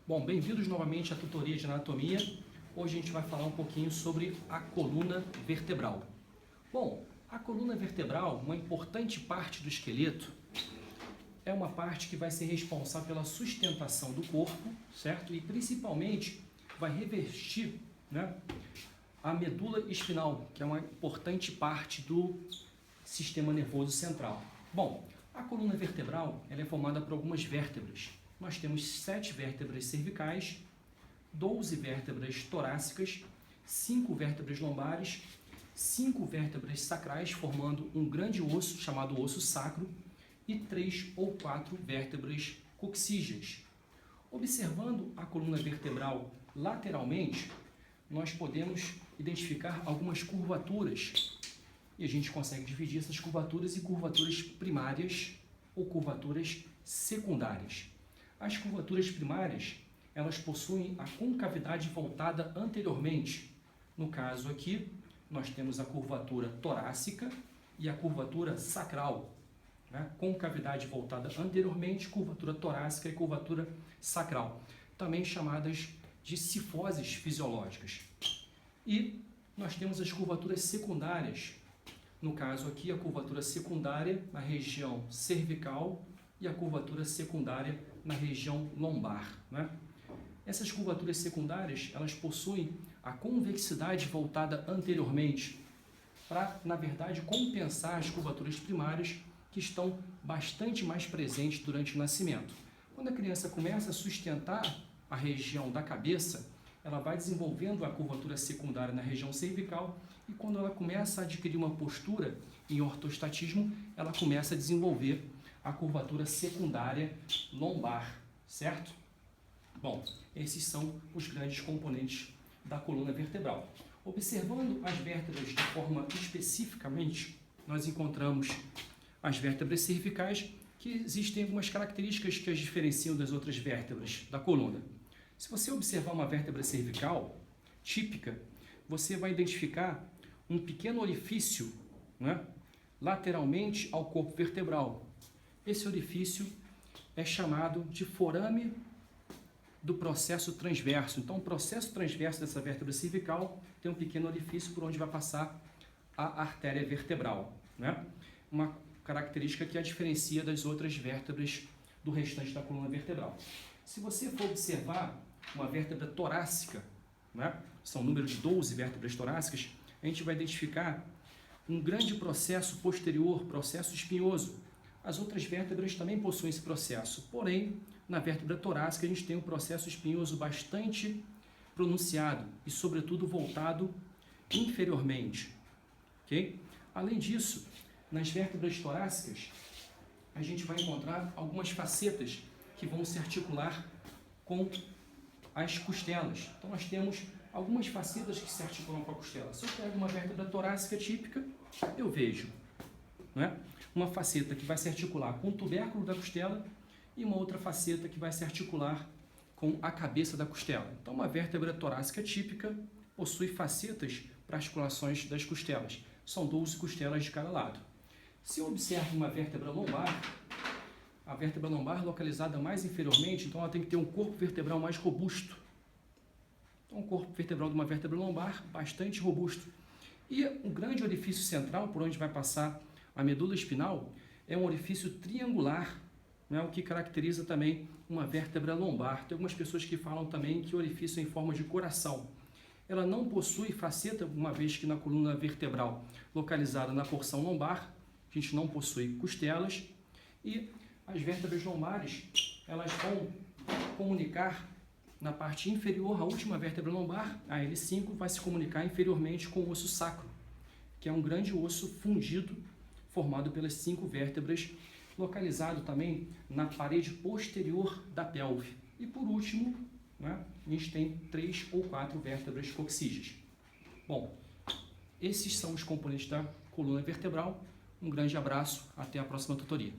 Bom, bem-vindos novamente à tutoria de anatomia. Hoje a gente vai falar um pouquinho sobre a coluna vertebral. Bom, a coluna vertebral, uma importante parte do esqueleto, é uma parte que vai ser responsável pela sustentação do corpo, certo? E principalmente vai revestir, a medula espinhal, que é uma importante parte do sistema nervoso central. Bom, a coluna vertebral ela é formada por algumas vértebras. Nós temos 7 vértebras cervicais, 12 vértebras torácicas, 5 vértebras lombares, 5 vértebras sacrais, formando um grande osso chamado osso sacro, e 3 ou 4 vértebras coxígeas. Observando a coluna vertebral lateralmente, nós podemos identificar algumas curvaturas, e a gente consegue dividir essas curvaturas em curvaturas primárias ou curvaturas secundárias. As curvaturas primárias, elas possuem a concavidade voltada anteriormente. No caso aqui, nós temos a curvatura torácica e a curvatura sacral. Concavidade voltada anteriormente, curvatura torácica e curvatura sacral, também chamadas de cifoses fisiológicas. E nós temos as curvaturas secundárias. No caso aqui, a curvatura secundária na região cervical e a curvatura secundária na região lombar. Essas curvaturas secundárias, elas possuem a convexidade voltada anteriormente para, na verdade, compensar as curvaturas primárias que estão bastante mais presentes durante o nascimento. Quando a criança começa a sustentar a região da cabeça, ela vai desenvolvendo a curvatura secundária na região cervical e quando ela começa a adquirir uma postura em ortostatismo, ela começa a desenvolver a curvatura secundária lombar, certo? Bom, esses são os grandes componentes da coluna vertebral. Observando as vértebras de forma especificamente, nós encontramos as vértebras cervicais, que existem algumas características que as diferenciam das outras vértebras da coluna. Se você observar uma vértebra cervical típica, você vai identificar um pequeno orifício, lateralmente ao corpo vertebral. Esse orifício é chamado de forame do processo transverso. Então, o processo transverso dessa vértebra cervical tem um pequeno orifício por onde vai passar a artéria vertebral. Uma característica que a diferencia das outras vértebras do restante da coluna vertebral. Se você for observar uma vértebra torácica, são um número de 12 vértebras torácicas, a gente vai identificar um grande processo posterior, processo espinhoso. As outras vértebras também possuem esse processo, porém, na vértebra torácica a gente tem um processo espinhoso bastante pronunciado e, sobretudo, voltado inferiormente. Okay? Além disso, nas vértebras torácicas, a gente vai encontrar algumas facetas que vão se articular com as costelas. Então, nós temos algumas facetas que se articulam com a costela. Se eu pego uma vértebra torácica típica, eu vejo uma faceta que vai se articular com o tubérculo da costela e uma outra faceta que vai se articular com a cabeça da costela. Então, uma vértebra torácica típica possui facetas para articulações das costelas. São 12 costelas de cada lado. Se eu observo uma vértebra lombar, a vértebra lombar localizada mais inferiormente, então ela tem que ter um corpo vertebral mais robusto. Então, o corpo vertebral de uma vértebra lombar bastante robusto. E um grande orifício central, por onde vai passar a medula espinal, é um orifício triangular, o que caracteriza também uma vértebra lombar. Tem algumas pessoas que falam também que o orifício é em forma de coração. Ela não possui faceta, uma vez que na coluna vertebral localizada na porção lombar, a gente não possui costelas, e as vértebras lombares, elas vão comunicar na parte inferior, a última vértebra lombar, a L5, vai se comunicar inferiormente com o osso sacro, que é um grande osso fundido, formado pelas 5 vértebras, localizado também na parede posterior da pelve. E por último, a gente tem 3 ou 4 vértebras coxígeas. Bom, esses são os componentes da coluna vertebral. Um grande abraço, até a próxima tutoria.